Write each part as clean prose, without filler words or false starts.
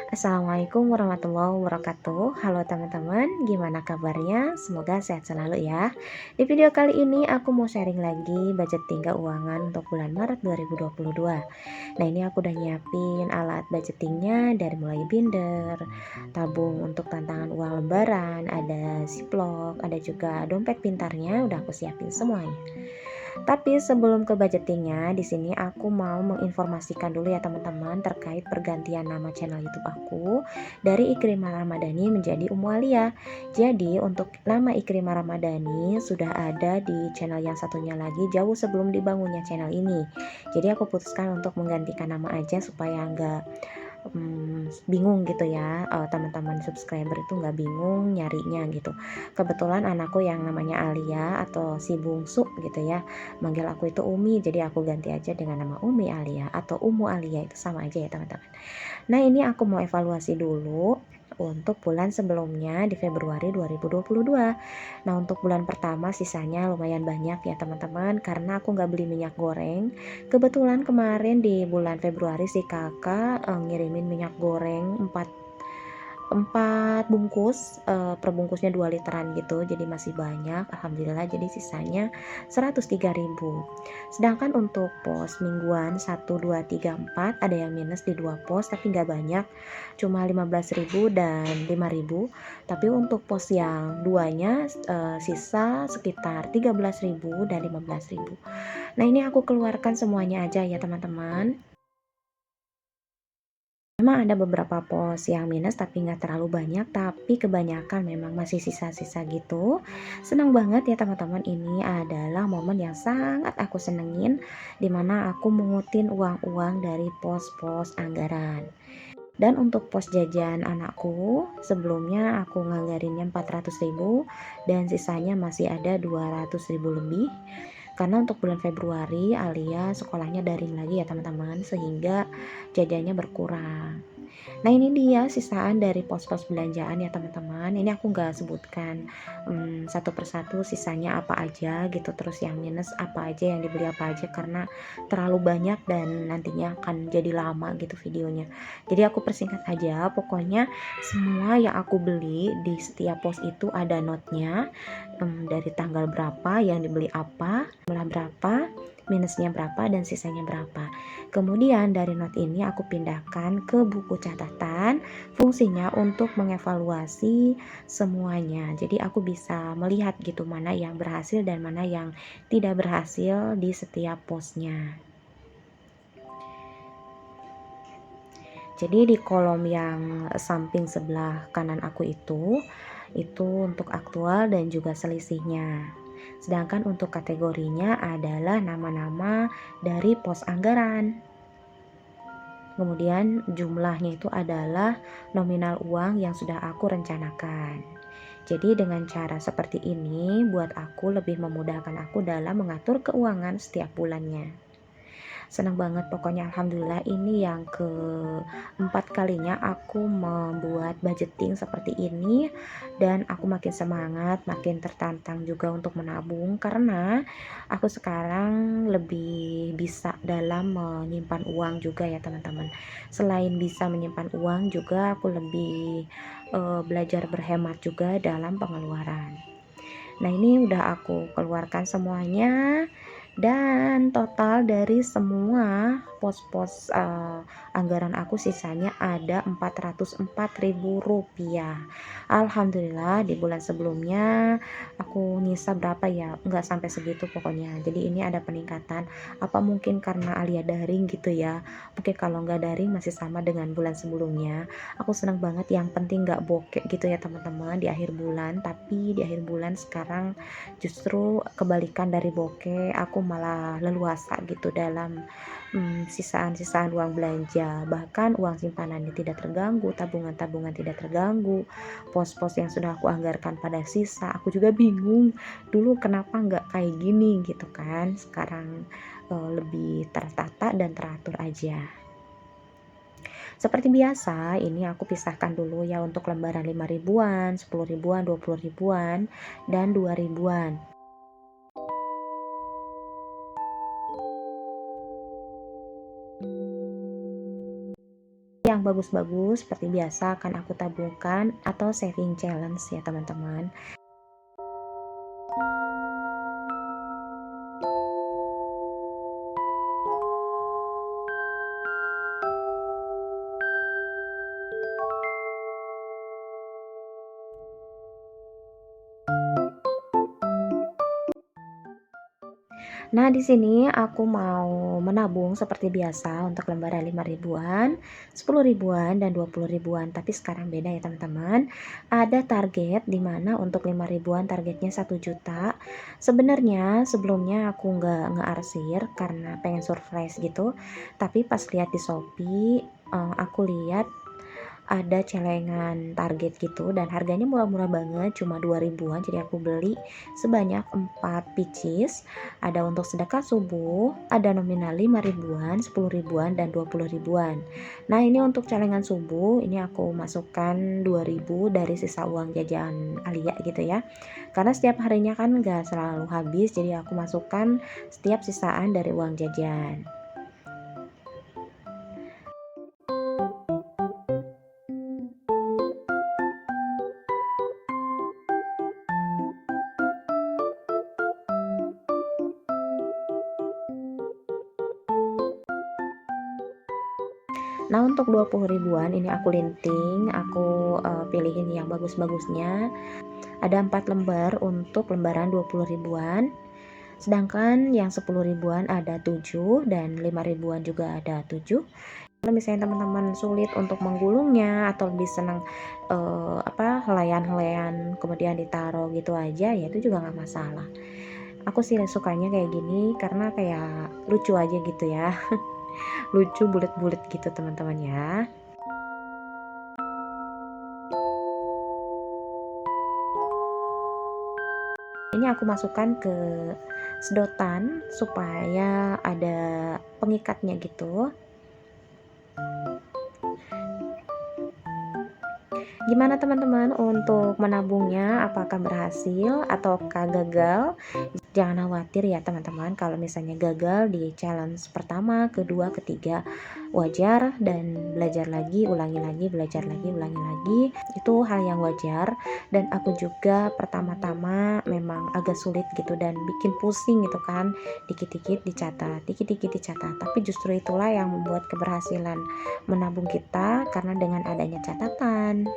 Assalamualaikum warahmatullahi wabarakatuh. Halo teman-teman, gimana kabarnya? Semoga sehat selalu ya. Di video kali ini aku mau sharing lagi budgeting keuangan untuk bulan Maret 2022. Nah, ini aku udah nyiapin alat budgetingnya dari mulai binder, tabung untuk tantangan uang lembaran, ada ziplock, ada juga dompet pintarnya, udah aku siapin semuanya. Tapi sebelum ke budgetingnya, di sini aku mau menginformasikan dulu ya teman-teman terkait pergantian nama channel YouTube aku dari Ikrimah Ramadhani menjadi Umu Alia. Jadi untuk nama Ikrimah Ramadhani sudah ada di channel yang satunya lagi jauh sebelum dibangunnya channel ini. Jadi aku putuskan untuk menggantikan nama aja supaya nggak bingung gitu ya, teman-teman subscriber itu nggak bingung nyarinya gitu. Kebetulan anakku yang namanya Alia atau si bungsu gitu ya, manggil aku itu Umi, jadi aku ganti aja dengan nama Umi Alia atau Umu Alia, itu sama aja ya teman-teman. Nah, ini aku mau evaluasi dulu untuk bulan sebelumnya di Februari 2022. Nah, untuk bulan pertama sisanya lumayan banyak ya teman-teman, karena aku nggak beli minyak goreng. Kebetulan kemarin di bulan Februari si kakak ngirimin minyak goreng 4 bungkus, per bungkusnya 2 literan gitu, jadi masih banyak alhamdulillah, jadi sisanya 103.000. Sedangkan untuk pos mingguan 1, 2, 3, 4 ada yang minus di 2 pos tapi nggak banyak, cuma 15.000 dan 5.000. Tapi untuk pos yang duanya sisa sekitar 13.000 dan 15.000. Nah, ini aku keluarkan semuanya aja ya teman-teman. Memang ada beberapa pos yang minus tapi nggak terlalu banyak, tapi kebanyakan memang masih sisa-sisa gitu. Senang banget ya teman-teman, ini adalah momen yang sangat aku senengin, dimana aku mengutin uang-uang dari pos-pos anggaran. Dan untuk pos jajan anakku, sebelumnya aku nganggarinnya 400.000 dan sisanya masih ada 200.000 lebih. Karena untuk bulan Februari Alia sekolahnya daring lagi ya teman-teman, sehingga jajannya berkurang. Nah, ini dia sisaan dari pos-pos belanjaan ya teman-teman. Ini aku nggak sebutkan satu persatu sisanya apa aja gitu, terus yang minus apa aja, yang dibeli apa aja, karena terlalu banyak dan nantinya akan jadi lama gitu videonya. Jadi aku persingkat aja, pokoknya semua yang aku beli di setiap pos itu ada notnya, dari tanggal berapa yang dibeli apa, jumlah berapa, minusnya berapa, dan sisanya berapa. Kemudian dari not ini aku pindahkan ke buku catatan, fungsinya untuk mengevaluasi semuanya. Jadi aku bisa melihat gitu mana yang berhasil dan mana yang tidak berhasil di setiap posnya. Jadi di kolom yang samping sebelah kanan aku itu untuk aktual dan juga selisihnya. Sedangkan untuk kategorinya adalah nama-nama dari pos anggaran. Kemudian jumlahnya itu adalah nominal uang yang sudah aku rencanakan. Jadi dengan cara seperti ini buat aku lebih memudahkan aku dalam mengatur keuangan setiap bulannya. Senang banget pokoknya, alhamdulillah ini yang keempat kalinya aku membuat budgeting seperti ini, dan aku makin semangat, makin tertantang juga untuk menabung karena aku sekarang lebih bisa dalam menyimpan uang juga ya teman-teman. Selain bisa menyimpan uang juga aku lebih belajar berhemat juga dalam pengeluaran. Nah, ini udah aku keluarkan semuanya, dan total dari semua pos-pos anggaran aku sisanya ada Rp404.000. Alhamdulillah di bulan sebelumnya aku nyisa berapa ya, nggak sampai segitu pokoknya. Jadi ini ada peningkatan, apa mungkin karena Alia daring gitu ya, mungkin kalau nggak daring masih sama dengan bulan sebelumnya. Aku senang banget, yang penting nggak bokek gitu ya teman-teman di akhir bulan. Tapi di akhir bulan sekarang justru kebalikan dari bokeh, aku malah leluasa gitu dalam sisaan-sisaan uang belanja. Bahkan uang simpanannya tidak terganggu, tabungan-tabungan tidak terganggu, pos-pos yang sudah aku anggarkan pada sisa. Aku juga bingung dulu kenapa nggak kayak gini gitu kan. Sekarang lebih tertata dan teratur aja. Seperti biasa, ini aku pisahkan dulu ya untuk lembaran 5 ribuan, 10 ribuan, 20 ribuan, dan 2 ribuan. Yang bagus-bagus seperti biasa akan aku tabungkan atau saving challenge ya teman-teman. Nah, di sini aku mau menabung seperti biasa untuk lembaran 5 ribuan, 10 ribuan, dan 20 ribuan. Tapi sekarang beda ya teman-teman. Ada target di mana untuk 5 ribuan targetnya 1 juta. Sebenarnya sebelumnya aku nggak ngearsir karena pengen surprise gitu. Tapi pas lihat di Shopee, aku lihat ada celengan target gitu dan harganya murah-murah banget, cuma 2 ribuan. Jadi aku beli sebanyak 4 pieces. Ada untuk sedekah subuh, ada nominal 5 ribuan, 10 ribuan, dan 20 ribuan. Nah, ini untuk celengan subuh, ini aku masukkan 2.000 dari sisa uang jajan Alia gitu ya. Karena setiap harinya kan nggak selalu habis, jadi aku masukkan setiap sisaan dari uang jajan. Nah, untuk 20 ribuan ini aku linting, aku pilihin yang bagus-bagusnya. Ada 4 lembar untuk lembaran 20 ribuan. Sedangkan yang 10 ribuan ada 7 dan 5 ribuan juga ada 7. Kalau misalnya teman-teman sulit untuk menggulungnya atau lebih senang helaian-helaian kemudian ditaruh gitu aja, ya itu juga nggak masalah. Aku sih sukanya kayak gini karena kayak lucu aja gitu ya. Lucu bulet-bulet gitu teman-teman ya. Ini aku masukkan ke sedotan supaya ada pengikatnya gitu. Gimana teman-teman untuk menabungnya? Apakah berhasil ataukah gagal? Jangan khawatir ya teman-teman kalau misalnya gagal di challenge pertama, kedua, ketiga, wajar dan belajar lagi, ulangi lagi, belajar lagi, ulangi lagi. Itu hal yang wajar dan aku juga pertama-tama memang agak sulit gitu dan bikin pusing gitu kan. Dikit-dikit dicatat, dikit-dikit dicatat. Tapi justru itulah yang membuat keberhasilan menabung kita karena dengan adanya catatan.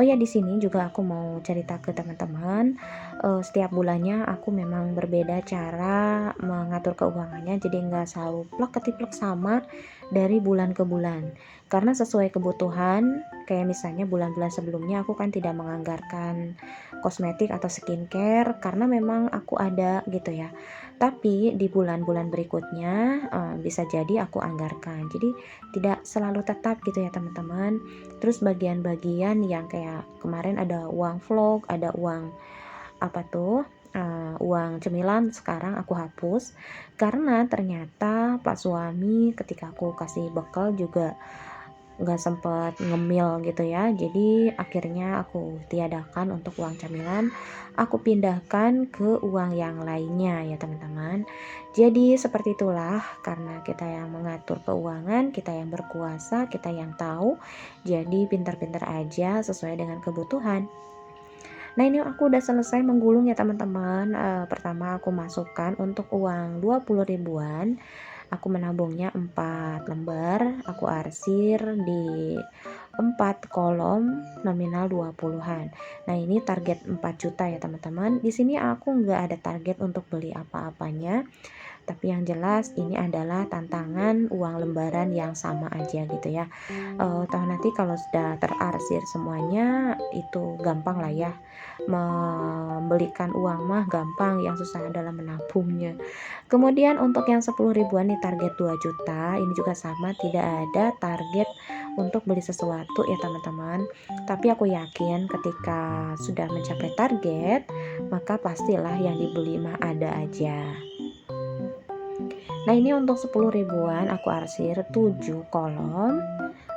Oh ya, di sini juga aku mau cerita ke teman-teman, setiap bulannya aku memang berbeda cara mengatur keuangannya, jadi nggak selalu plek ketiplek sama dari bulan ke bulan. Karena sesuai kebutuhan, kayak misalnya bulan-bulan sebelumnya aku kan tidak menganggarkan kosmetik atau skincare karena memang aku ada gitu ya. Tapi di bulan-bulan berikutnya, bisa jadi aku anggarkan. Jadi tidak selalu tetap gitu ya teman-teman. Terus bagian-bagian yang kayak kemarin ada uang vlog, ada uang apa tuh, uang cemilan sekarang aku hapus karena ternyata Pak suami ketika aku kasih bekal juga nggak sempet ngemil gitu ya. Jadi akhirnya aku tiadakan untuk uang camilan, aku pindahkan ke uang yang lainnya ya teman-teman. Jadi seperti itulah, karena kita yang mengatur keuangan, kita yang berkuasa, kita yang tahu. Jadi pintar-pintar aja sesuai dengan kebutuhan. Nah, ini aku udah selesai menggulung ya teman-teman. Pertama aku masukkan untuk uang 20 ribuan. Aku menabungnya 4 lembar, aku arsir di 4 kolom nominal 20-an. Nah, ini target 4 juta ya teman-teman. Di sini aku nggak ada target untuk beli apa-apanya. Tapi yang jelas ini adalah tantangan uang lembaran yang sama aja gitu ya. Toh nanti kalau sudah terarsir semuanya itu gampang lah ya. Membelikan uang mah gampang, yang susah adalah menabungnya. Kemudian untuk yang 10 ribuan nih target 2 juta, ini juga sama, tidak ada target untuk beli sesuatu ya teman-teman. Tapi aku yakin ketika sudah mencapai target, maka pastilah yang dibeli mah ada aja. Nah, ini untuk 10 ribuan aku arsir 7 kolom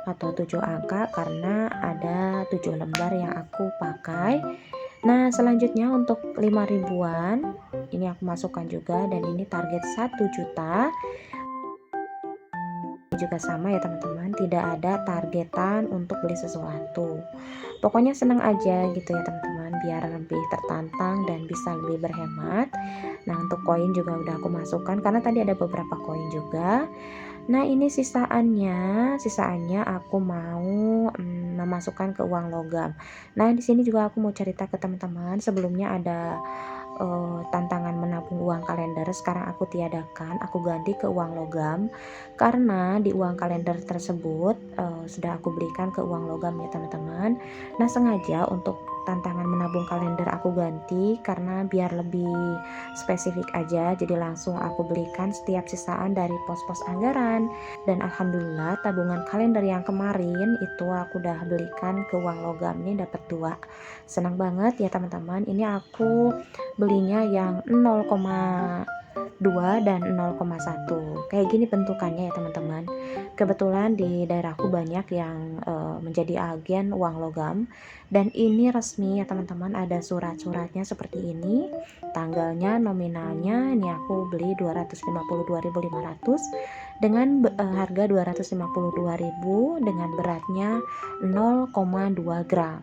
atau 7 angka karena ada 7 lembar yang aku pakai. Nah, selanjutnya untuk 5 ribuan, ini aku masukkan juga dan ini target 1 juta. Juga sama ya teman-teman, tidak ada targetan untuk beli sesuatu. Pokoknya senang aja gitu ya teman-teman, biar lebih tertantang dan bisa lebih berhemat. Nah, untuk koin juga udah aku masukkan karena tadi ada beberapa koin juga. Nah, ini sisaannya aku mau memasukkan ke uang logam. Nah, di sini juga aku mau cerita ke teman-teman, sebelumnya ada tantangan menabung uang kalender, sekarang aku tiadakan, aku ganti ke uang logam karena di uang kalender tersebut sudah aku belikan ke uang logam ya teman-teman. Nah, sengaja untuk tantangan menabung kalender aku ganti karena biar lebih spesifik aja, jadi langsung aku belikan setiap sisaan dari pos-pos anggaran. Dan alhamdulillah tabungan kalender yang kemarin itu aku udah belikan ke uang logam, ini dapat 2. Senang banget ya teman-teman, ini aku belinya yang 0,2 dan 0,1 kayak gini bentukannya ya teman-teman. Kebetulan di daerahku banyak yang menjadi agen uang logam, dan ini resmi ya teman-teman, ada surat-suratnya seperti ini, tanggalnya, nominalnya. Ini aku beli 252.500 dengan harga 252.000 dengan beratnya 0,2 gram.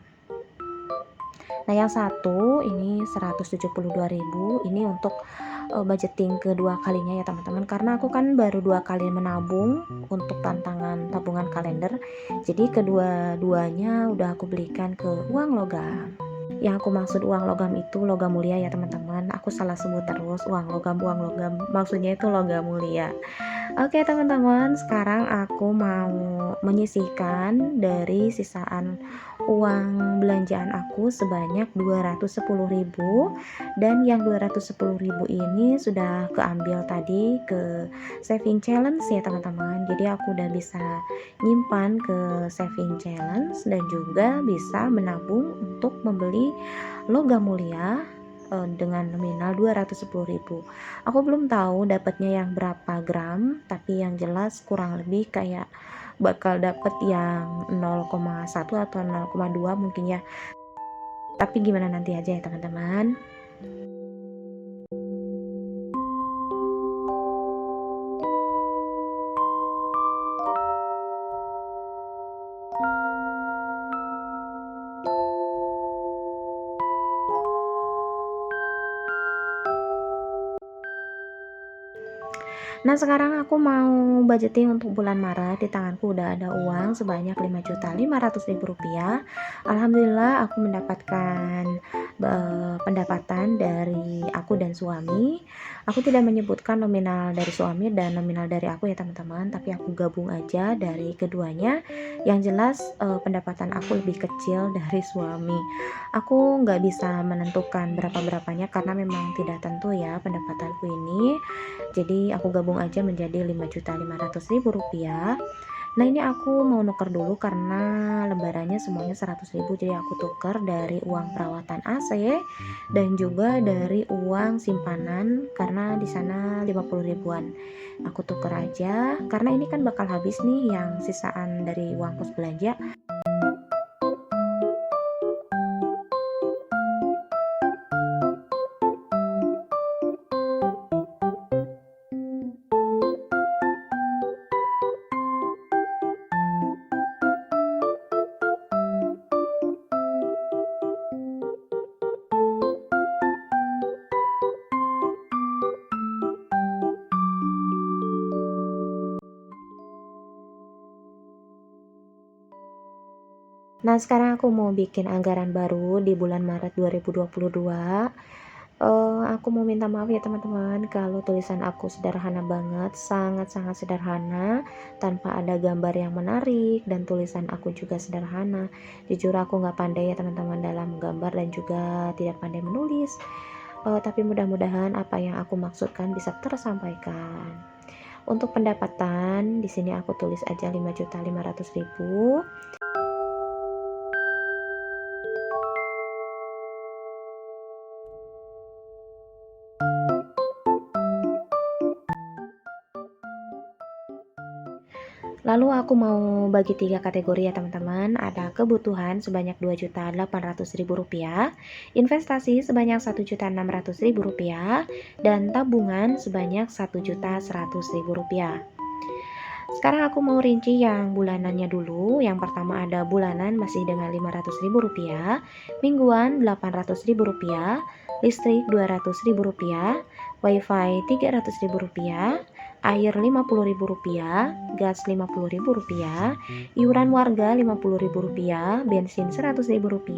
Nah, yang satu ini 172.000, ini untuk budgeting kedua kalinya ya teman-teman, karena aku kan baru 2 kali menabung untuk tantangan tabungan kalender, jadi kedua-duanya udah aku belikan ke uang logam. Yang aku maksud uang logam itu logam mulia ya teman-teman, aku salah sebut terus uang logam, maksudnya itu logam mulia. Oke teman-teman, sekarang aku mau menyisihkan dari sisaan uang belanjaan aku sebanyak 210.000, dan yang 210.000 ini sudah keambil tadi ke saving challenge ya teman-teman. Jadi aku udah bisa nyimpan ke saving challenge dan juga bisa menabung untuk membeli logam mulia dengan nominal 210.000. Aku belum tahu dapatnya yang berapa gram, tapi yang jelas kurang lebih kayak bakal dapet yang 0,1 atau 0,2 mungkin ya. Tapi gimana nanti aja ya teman-teman. Nah, sekarang aku mau budgeting untuk bulan Maret. Di tanganku udah ada uang sebanyak Rp5.500.000. Alhamdulillah aku mendapatkan pendapatan dari aku dan suami. Aku tidak menyebutkan nominal dari suami dan nominal dari aku ya teman-teman, tapi aku gabung aja dari keduanya. Yang jelas pendapatan aku lebih kecil dari suami. Aku nggak bisa menentukan berapa-berapanya karena memang tidak tentu ya pendapatanku ini. Jadi aku gabung aja menjadi Rp5.500.000. Nah, ini aku mau nuker dulu karena lembarannya semuanya 100.000, jadi aku tuker dari uang perawatan AC dan juga dari uang simpanan karena di sana 50 ribuan. Aku tuker aja karena ini kan bakal habis nih yang sisaan dari uang pos belanja. Nah, sekarang aku mau bikin anggaran baru di bulan Maret 2022. Aku mau minta maaf ya teman-teman kalau tulisan aku sederhana banget, sangat-sangat sederhana, tanpa ada gambar yang menarik, dan tulisan aku juga sederhana. Jujur aku nggak pandai ya teman-teman dalam gambar dan juga tidak pandai menulis. Tapi mudah-mudahan apa yang aku maksudkan bisa tersampaikan. Untuk pendapatan di sini aku tulis aja 5.500.000. Lalu aku mau bagi 3 kategori ya teman-teman. Ada kebutuhan sebanyak Rp2.800.000, investasi sebanyak Rp1.600.000, dan tabungan sebanyak Rp1.100.000. Sekarang aku mau rinci yang bulanannya dulu. Yang pertama ada bulanan masih dengan Rp500.000, mingguan Rp800.000, listrik Rp200.000, wifi Rp300.000, air Rp50.000, gas Rp50.000, iuran warga Rp50.000, bensin Rp100.000,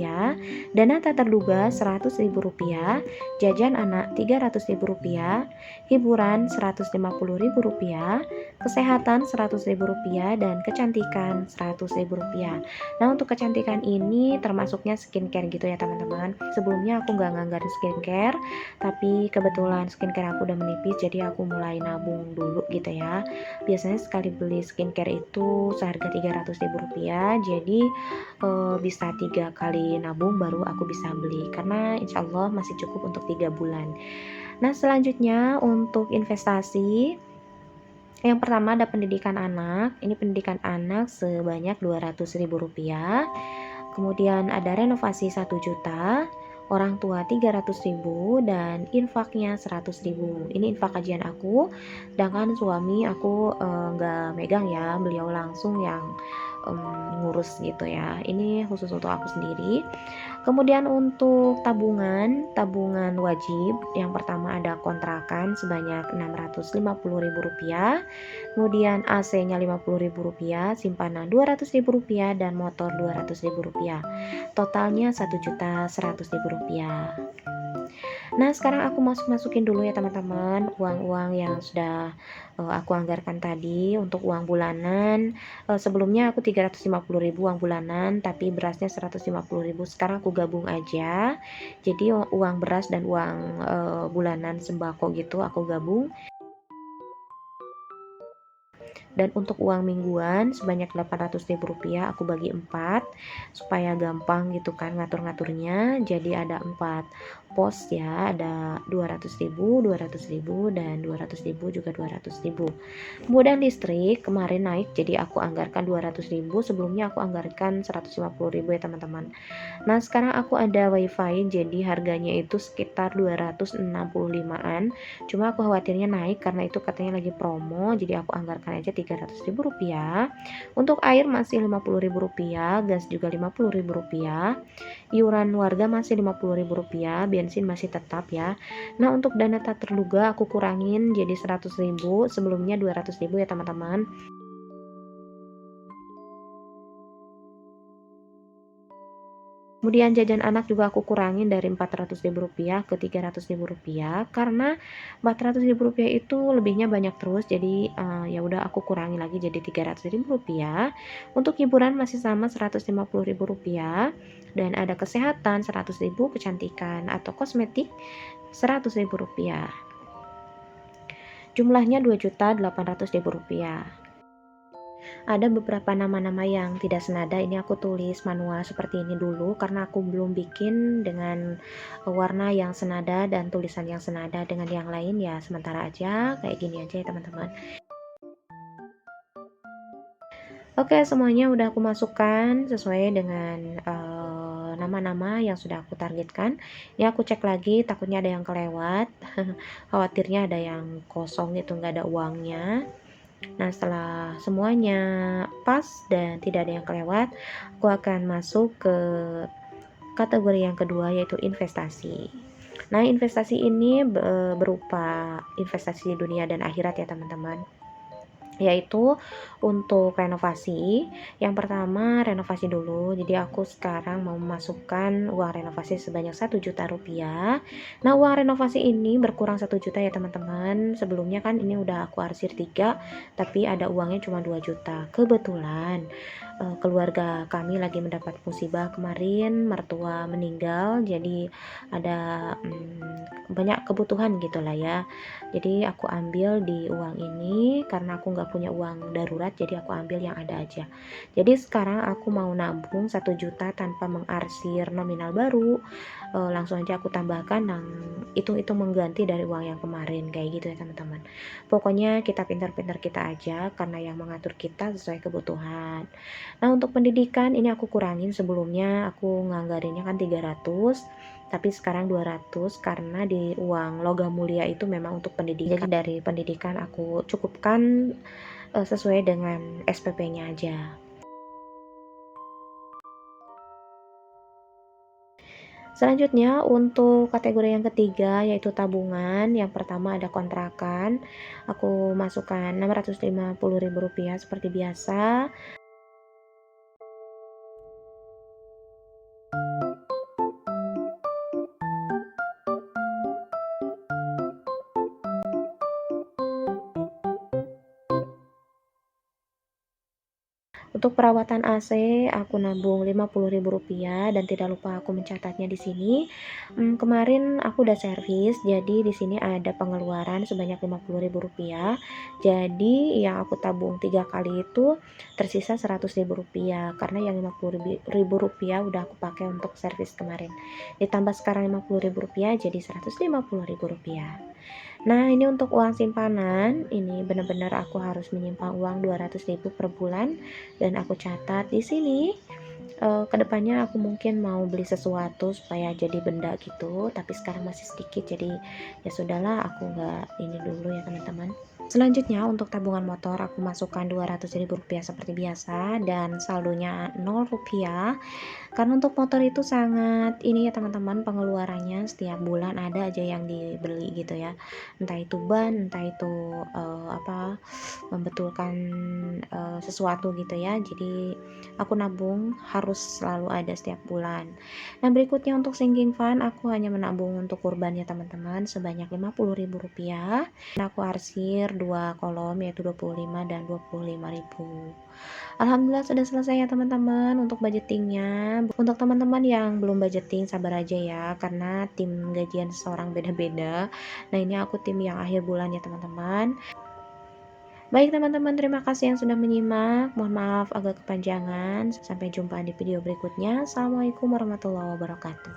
dana tak terduga Rp100.000, jajan anak Rp300.000, hiburan Rp150.000, kesehatan Rp100.000, dan kecantikan Rp100.000. Nah, untuk kecantikan ini termasuknya skincare gitu ya teman-teman. Sebelumnya aku nggak nganggarin skincare, tapi kebetulan skincare aku udah menipis, jadi aku mulai nabung dulu gitu ya. Biasanya sekali beli skincare itu seharga Rp300.000, jadi bisa 3 kali nabung baru aku bisa beli, karena insya Allah masih cukup untuk 3 bulan. Nah, selanjutnya untuk investasi, yang pertama ada pendidikan anak. Ini pendidikan anak sebanyak Rp200.000. Kemudian ada renovasi 1 juta, orang tua 300.000, dan infaknya 100.000. Ini infak kajian aku, sedangkan suami aku nggak megang ya, beliau langsung yang ngurus gitu ya. Ini khusus untuk aku sendiri. Kemudian untuk tabungan wajib, yang pertama ada kontrakan sebanyak Rp650.000, kemudian AC-nya Rp50.000, simpanan Rp200.000, dan motor Rp200.000. Totalnya Rp1.100.000. Nah, sekarang aku masukin dulu ya teman-teman uang-uang yang sudah aku anggarkan tadi untuk uang bulanan. Sebelumnya aku 350.000 uang bulanan, tapi berasnya 150.000. Sekarang aku gabung aja. Jadi uang beras dan uang bulanan sembako gitu aku gabung. Dan untuk uang mingguan sebanyak Rp800.000 aku bagi 4 supaya gampang gitu kan ngatur-ngaturnya. Jadi ada 4 pos ya, ada 200.000, 200.000, dan 200.000 juga 200.000. Kemudian listrik kemarin naik, jadi aku anggarkan 200.000, sebelumnya aku anggarkan 150.000 ya teman-teman. Nah, sekarang aku ada wifi, jadi harganya itu sekitar 265-an. Cuma aku khawatirnya naik karena itu katanya lagi promo, jadi aku anggarkan aja Rp300.000. Untuk air masih Rp50.000, gas juga Rp50.000, iuran warga masih Rp50.000, bensin masih tetap ya. Nah, untuk dana tak terduga aku kurangin jadi 100.000, sebelumnya 200.000 ya teman-teman. Kemudian jajan anak juga aku kurangin dari Rp400.000 ke Rp300.000, karena Rp400.000 itu lebihnya banyak terus, jadi ya udah aku kurangi lagi jadi Rp300.000. Untuk hiburan masih sama Rp150.000, dan ada kesehatan 100.000, kecantikan atau kosmetik Rp100.000. Jumlahnya Rp2.800.000. Ada beberapa nama-nama yang tidak senada, ini aku tulis manual seperti ini dulu karena aku belum bikin dengan warna yang senada dan tulisan yang senada dengan yang lain ya, sementara aja kayak gini aja ya teman-teman. Oke, semuanya udah aku masukkan sesuai dengan nama-nama yang sudah aku targetkan. Ya, aku cek lagi, takutnya ada yang kelewat. Khawatirnya ada yang kosong gitu, nggak ada uangnya. Nah, setelah semuanya pas dan tidak ada yang kelewat, aku akan masuk ke kategori yang kedua, yaitu investasi. Nah, investasi ini berupa investasi dunia dan akhirat ya teman-teman, yaitu untuk renovasi. Yang pertama renovasi dulu, jadi aku sekarang mau memasukkan uang renovasi sebanyak Rp1 juta. Nah, uang renovasi ini berkurang 1 juta ya teman-teman. Sebelumnya kan ini udah aku arsir 3, tapi ada uangnya cuma 2 juta. Kebetulan keluarga kami lagi mendapat musibah kemarin, mertua meninggal, jadi ada banyak kebutuhan gitulah ya. Jadi aku ambil di uang ini karena aku nggak punya uang darurat, jadi aku ambil yang ada aja. Jadi sekarang aku mau nabung 1 juta tanpa mengarsir nominal baru. Langsung aja aku tambahkan yang itu mengganti dari uang yang kemarin, kayak gitu ya teman-teman. Pokoknya kita pintar-pintar kita aja, karena yang mengatur kita sesuai kebutuhan. Nah, untuk pendidikan ini aku kurangin, sebelumnya aku nganggarinnya kan 300, tapi sekarang 200 karena di uang logam mulia itu memang untuk pendidikan. Jadi dari pendidikan aku cukupkan sesuai dengan SPP-nya aja. Selanjutnya untuk kategori yang ketiga yaitu tabungan. Yang pertama ada kontrakan. Aku masukkan Rp650.000 seperti biasa. Untuk perawatan AC, aku nabung Rp50.000 dan tidak lupa aku mencatatnya di sini. Kemarin aku udah servis, jadi di sini ada pengeluaran sebanyak Rp50.000. Jadi yang aku tabung 3 kali itu tersisa Rp100.000 karena yang Rp50.000 udah aku pakai untuk servis kemarin. Ditambah sekarang Rp50.000 jadi Rp150.000. Nah, ini untuk uang simpanan, ini benar-benar aku harus menyimpan uang 200.000 per bulan dan aku catat di sini. Kedepannya aku mungkin mau beli sesuatu supaya jadi benda gitu, tapi sekarang masih sedikit, jadi ya sudahlah, aku nggak ini dulu ya teman-teman. Selanjutnya untuk tabungan motor aku masukkan Rp200.000 seperti biasa dan saldonya Rp0 karena untuk motor itu sangat ini ya teman-teman, pengeluarannya setiap bulan ada aja yang dibeli gitu ya, entah itu ban, entah itu membetulkan sesuatu gitu ya. Jadi aku nabung harus selalu ada setiap bulan. Nah, berikutnya untuk sinking fund aku hanya menabung untuk kurban ya teman-teman sebanyak Rp50.000 dan aku arsir 2 kolom yaitu 25 dan 25.000. Alhamdulillah sudah selesai ya teman-teman untuk budgetingnya. Untuk teman-teman yang belum budgeting sabar aja ya, karena tim gajian seseorang beda-beda. Nah, ini aku tim yang akhir bulan ya teman-teman. Baik teman-teman, terima kasih yang sudah menyimak. Mohon maaf agak kepanjangan. Sampai jumpa di video berikutnya. Assalamualaikum warahmatullahi wabarakatuh.